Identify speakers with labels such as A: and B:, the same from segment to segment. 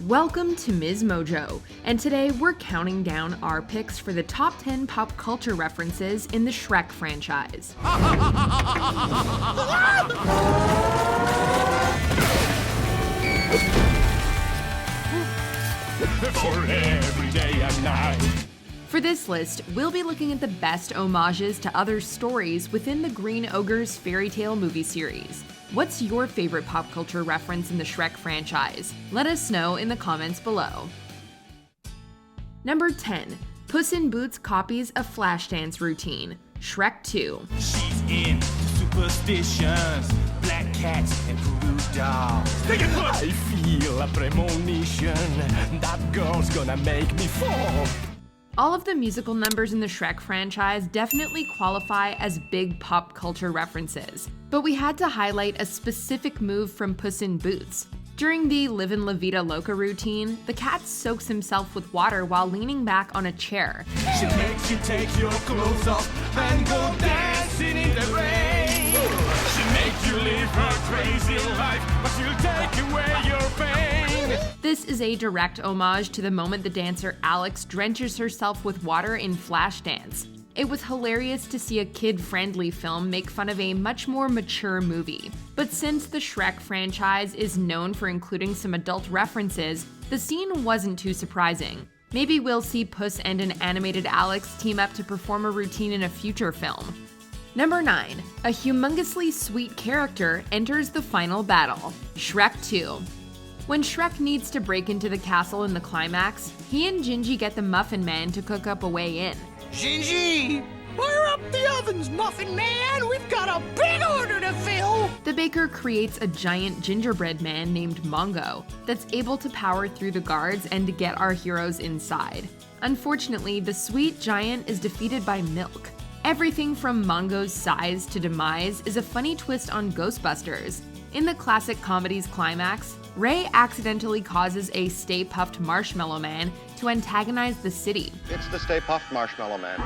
A: Welcome to MsMojo, and today we're counting down our picks for the top 10 pop culture references in the Shrek franchise.
B: For every day and night.
A: For this list, we'll be looking at the best homages to other stories within the Green Ogre's fairy tale movie series. What's your favorite pop culture reference in the Shrek franchise? Let us know in the comments below. Number 10. Puss in Boots copies a Flashdance routine. Shrek 2.
B: She's into superstitions, black cats and voodoo dolls. I feel a premonition, that girl's gonna make me fall.
A: All of the musical numbers in the Shrek franchise definitely qualify as big pop culture references, but we had to highlight a specific move from Puss in Boots. During the Livin' La Vida Loca routine, the cat soaks himself with water while leaning back on a chair.
B: She makes you take your clothes off and go dancing in the rain. She makes you live her crazy life, but she'll take away your pain.
A: This is a direct homage to the moment the dancer Alex drenches herself with water in Flashdance. It was hilarious to see a kid-friendly film make fun of a much more mature movie. But since the Shrek franchise is known for including some adult references, the scene wasn't too surprising. Maybe we'll see Puss and an animated Alex team up to perform a routine in a future film. Number 9. A humongously sweet character enters the final battle. Shrek 2. When Shrek needs to break into the castle in the climax, he and Gingy get the Muffin Man to cook up a way in.
C: Gingy, fire up the ovens, Muffin Man! We've got a big order to fill!
A: The baker creates a giant gingerbread man named Mongo that's able to power through the guards and to get our heroes inside. Unfortunately, the sweet giant is defeated by milk. Everything from Mongo's size to demise is a funny twist on Ghostbusters. In the classic comedy's climax, Ray accidentally causes a Stay Puft Marshmallow Man to antagonize the city.
D: It's the Stay Puft Marshmallow Man.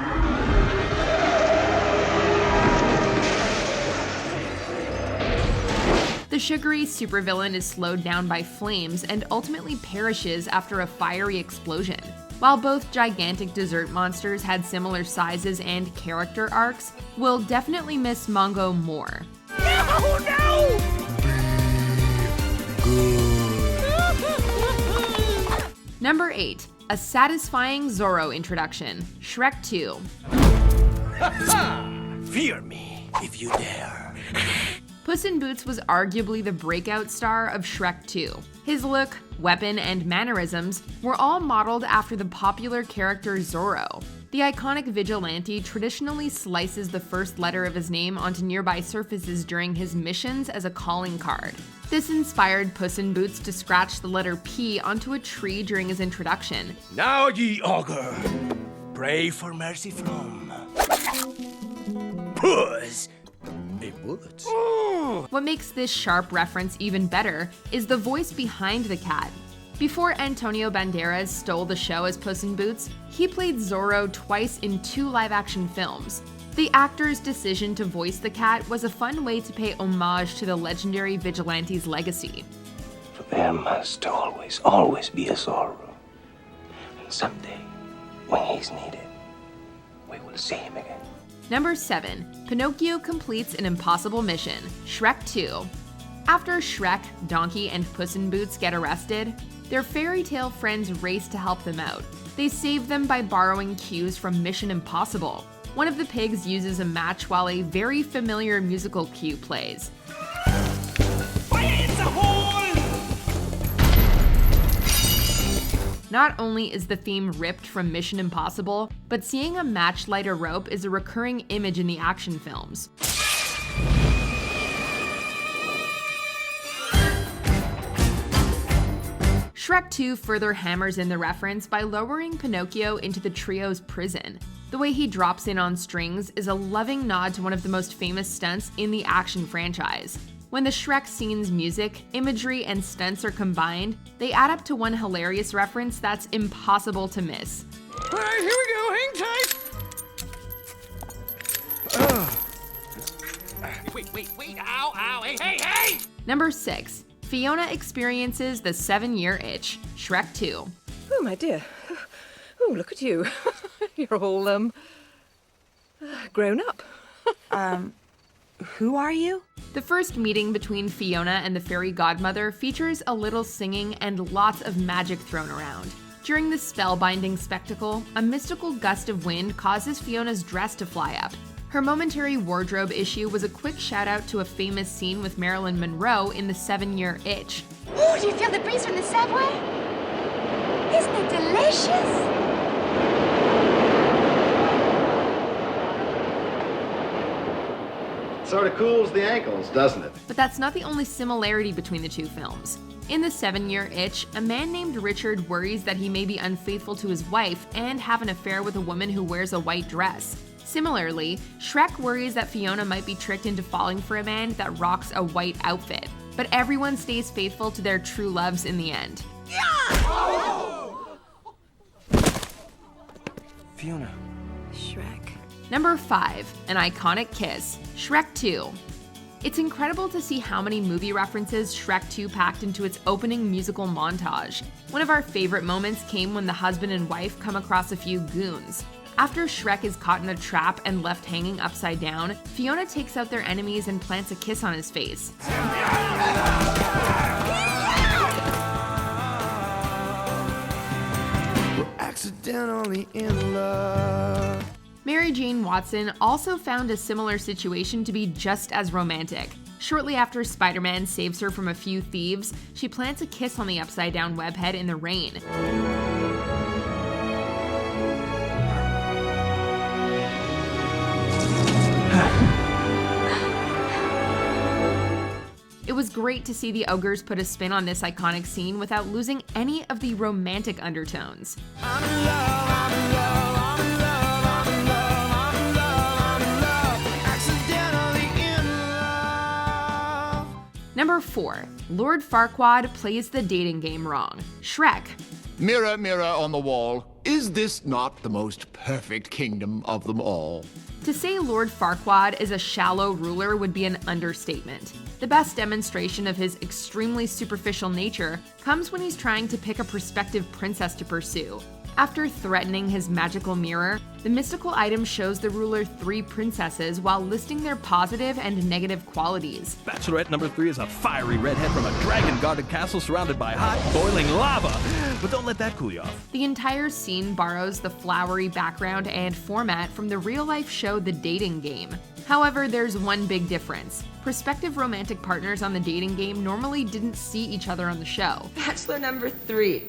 A: The sugary supervillain is slowed down by flames and ultimately perishes after a fiery explosion. While both gigantic dessert monsters had similar sizes and character arcs, we'll definitely miss Mongo more.
C: No!
A: Number 8. A satisfying Zorro introduction. Shrek 2.
C: Fear me, if you dare.
A: Puss in Boots was arguably the breakout star of Shrek 2. His look, weapon, and mannerisms were all modeled after the popular character Zorro. The iconic vigilante traditionally slices the first letter of his name onto nearby surfaces during his missions as a calling card. This inspired Puss in Boots to scratch the letter P onto a tree during his introduction.
C: Now, ye ogre, pray for mercy from Puss in Boots.
A: What makes this sharp reference even better is the voice behind the cat. Before Antonio Banderas stole the show as Puss in Boots, he played Zorro twice in 2 live-action films. The actor's decision to voice the cat was a fun way to pay homage to the legendary vigilante's legacy.
E: For there must always be a Zorro. And someday, when he's needed, we will see him again.
A: Number 7. Pinocchio completes an impossible mission. Shrek 2. After Shrek, Donkey, and Puss in Boots get arrested, their fairy tale friends race to help them out. They save them by borrowing cues from Mission Impossible. One of the pigs uses a match while a very familiar musical cue plays.
C: Fire in the hole!
A: Not only is the theme ripped from Mission Impossible, but seeing a match light a rope is a recurring image in the action films. Shrek 2 further hammers in the reference by lowering Pinocchio into the trio's prison. The way he drops in on strings is a loving nod to one of the most famous stunts in the action franchise. When the Shrek scene's music, imagery, and stunts are combined, they add up to one hilarious reference that's impossible to miss.
C: All right, here we go, hang tight. Wait, ow, hey!
A: Number 6. Fiona experiences the 7-year itch, Shrek 2.
F: Oh, my dear. Oh, look at you. You're all, grown up.
G: Who are you?
A: The first meeting between Fiona and the fairy godmother features a little singing and lots of magic thrown around. During this spellbinding spectacle, a mystical gust of wind causes Fiona's dress to fly up. Her momentary wardrobe issue was a quick shout out to a famous scene with Marilyn Monroe in The 7-Year Itch.
H: Ooh, do you feel the breeze from the subway? Isn't it delicious?
D: Sort of cools the ankles, doesn't it?
A: But that's not the only similarity between the two films. In The 7-Year Itch, a man named Richard worries that he may be unfaithful to his wife and have an affair with a woman who wears a white dress. Similarly, Shrek worries that Fiona might be tricked into falling for a man that rocks a white outfit. But everyone stays faithful to their true loves in the end.
E: Fiona.
F: Shrek.
A: Number 5, an iconic kiss, Shrek 2. It's incredible to see how many movie references Shrek 2 packed into its opening musical montage. One of our favorite moments came when the husband and wife come across a few goons. After Shrek is caught in a trap and left hanging upside down, Fiona takes out their enemies and plants a kiss on his face.
B: We're accidentally in love.
A: Mary Jane Watson also found a similar situation to be just as romantic. Shortly after Spider-Man saves her from a few thieves, she plants a kiss on the upside-down webhead in the rain. It was great to see the ogres put a spin on this iconic scene without losing any of the romantic undertones.
B: I'm in love, I'm in love, I'm in love, I'm in love, I'm in love, I'm in love, accidentally in love.
A: Number 4, Lord Farquaad plays the dating game wrong, Shrek.
I: Mirror, mirror on the wall, is this not the most perfect kingdom of them all?
A: To say Lord Farquaad is a shallow ruler would be an understatement. The best demonstration of his extremely superficial nature comes when he's trying to pick a prospective princess to pursue. After threatening his magical mirror, the mystical item shows the ruler 3 princesses while listing their positive and negative qualities.
J: Bachelorette number 3 is a fiery redhead from a dragon-guarded castle surrounded by hot, boiling lava. But don't let that cool you off.
A: The entire scene borrows the flowery background and format from the real-life show The Dating Game. However, there's one big difference. Prospective romantic partners on The Dating Game normally didn't see each other on the show.
F: Bachelor number 3.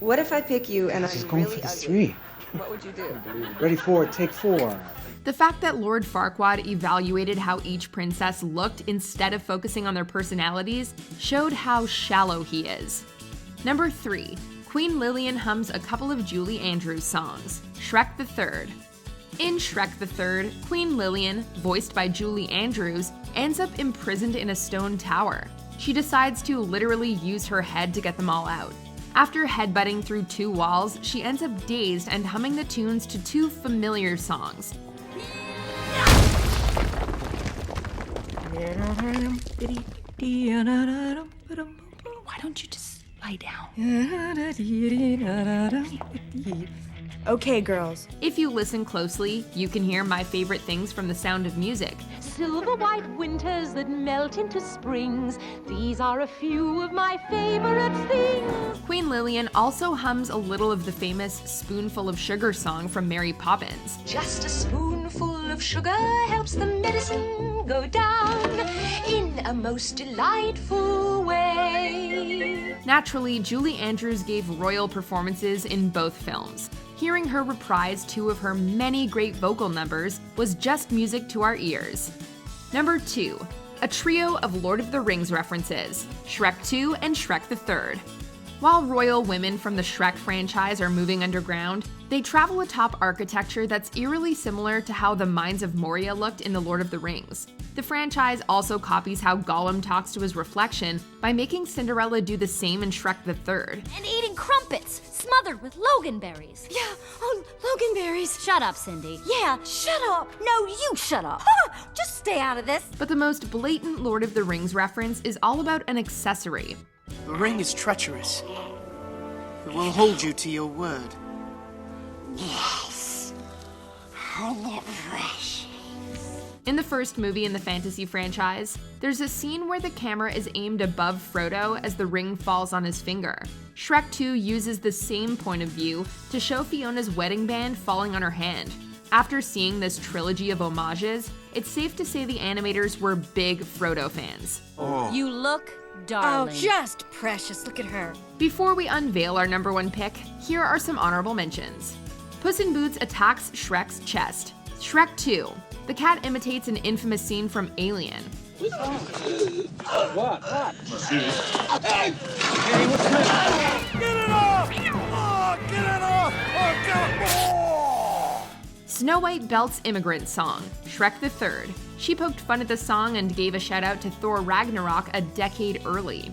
F: What if I pick you and I'm
K: going
F: really
K: for the
F: ugly?
K: 3.
F: What would you do?
K: Ready for it, take 4.
A: The fact that Lord Farquaad evaluated how each princess looked instead of focusing on their personalities showed how shallow he is. Number 3, Queen Lillian hums a couple of Julie Andrews songs, Shrek the Third. In Shrek the Third, Queen Lillian, voiced by Julie Andrews, ends up imprisoned in a stone tower. She decides to literally use her head to get them all out. After headbutting through 2 walls, she ends up dazed and humming the tunes to 2 familiar songs.
G: Why don't you just lie down?
F: Okay, girls.
A: If you listen closely, you can hear my favorite things from The Sound of Music.
L: Silver white winters that melt into springs. These are a few of my favorite things.
A: Queen Lillian also hums a little of the famous Spoonful of Sugar song from Mary Poppins.
L: Just a spoonful of sugar helps the medicine go down in a most delightful way.
A: Naturally, Julie Andrews gave royal performances in both films. Hearing her reprise 2 of her many great vocal numbers was just music to our ears. Number 2, a trio of Lord of the Rings references, Shrek 2 and Shrek the Third. While royal women from the Shrek franchise are moving underground, they travel atop architecture that's eerily similar to how the Mines of Moria looked in The Lord of the Rings. The franchise also copies how Gollum talks to his reflection by making Cinderella do the same in Shrek the Third.
H: And eating crumpets, smothered with loganberries.
M: Yeah, oh, loganberries.
H: Shut up, Cindy.
M: Yeah, shut up.
H: No, you shut up.
M: Just stay out of this.
A: But the most blatant Lord of the Rings reference is all about an accessory.
C: The ring is treacherous. It will hold you to your word.
M: Yes. I love this.
A: In the first movie in the fantasy franchise, there's a scene where the camera is aimed above Frodo as the ring falls on his finger. Shrek 2 uses the same point of view to show Fiona's wedding band falling on her hand. After seeing this trilogy of homages, it's safe to say the animators were big Frodo fans.
M: You look darling. Oh, just precious. Look at her.
A: Before we unveil our number one pick, here are some honorable mentions. Puss in Boots attacks Shrek's chest. Shrek 2. The cat imitates an infamous scene from Alien.
K: What?
B: Hey, what's the matter? Get it off! Oh, get it off! Oh, God! Oh!
A: Snow White belts immigrant song. Shrek the Third. She poked fun at the song and gave a shout out to Thor Ragnarok a decade early.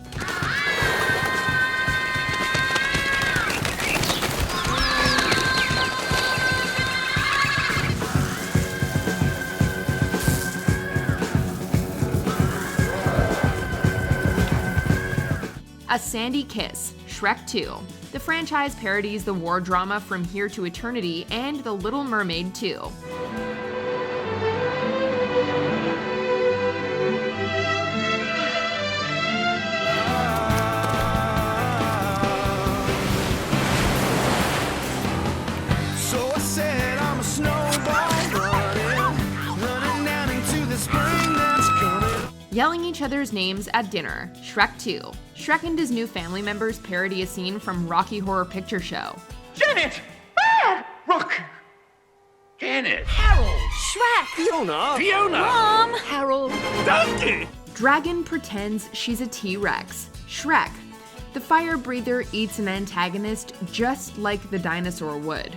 A: A Sandy Kiss, Shrek 2. The franchise parodies the war drama From Here to Eternity and The Little Mermaid 2.
B: So I said I'm a snowball running down into the spring that's coming.
A: Yelling each other's names at dinner, Shrek 2. Shrek and his new family members parody a scene from Rocky Horror Picture Show.
E: Janet! Ah! Rock! Janet!
M: Harold! Shrek!
E: Fiona!
M: Mom! Harold!
E: Donkey!
A: Dragon pretends she's a T-Rex. Shrek. The fire breather eats an antagonist just like the dinosaur would.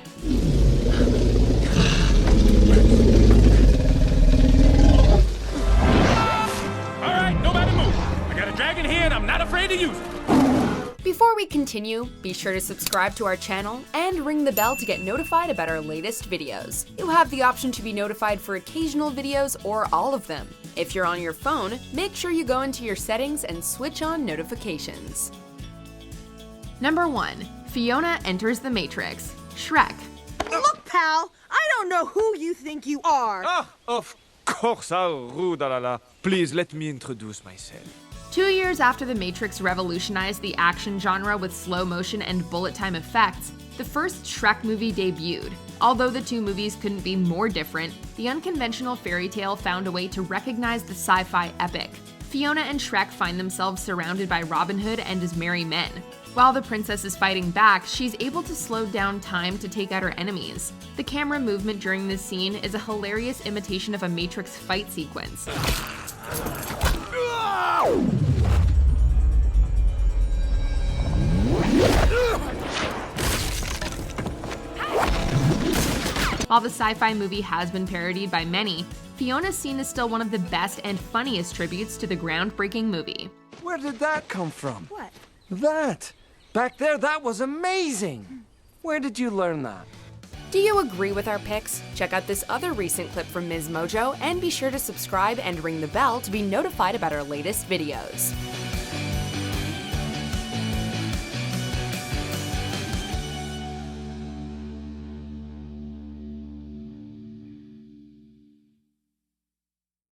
J: Alright, nobody move. I got a dragon here and I'm not afraid to use it.
A: Before we continue, be sure to subscribe to our channel and ring the bell to get notified about our latest videos. You have the option to be notified for occasional videos or all of them. If you're on your phone, make sure you go into your settings and switch on notifications. Number 1. Fiona enters the Matrix. Shrek.
N: Look, pal, I don't know who you think you are.
O: Ah, of course, how rude, la. Please let me introduce myself.
A: 2 years after The Matrix revolutionized the action genre with slow motion and bullet time effects, the first Shrek movie debuted. Although the two movies couldn't be more different, the unconventional fairy tale found a way to recognize the sci-fi epic. Fiona and Shrek find themselves surrounded by Robin Hood and his merry men. While the princess is fighting back, she's able to slow down time to take out her enemies. The camera movement during this scene is a hilarious imitation of a Matrix fight sequence. While the sci-fi movie has been parodied by many, Fiona's scene is still one of the best and funniest tributes to the groundbreaking movie.
O: Where did that come from?
N: What?
O: That! Back there, that was amazing! Where did you learn that?
A: Do you agree with our picks? Check out this other recent clip from MsMojo and be sure to subscribe and ring the bell to be notified about our latest videos.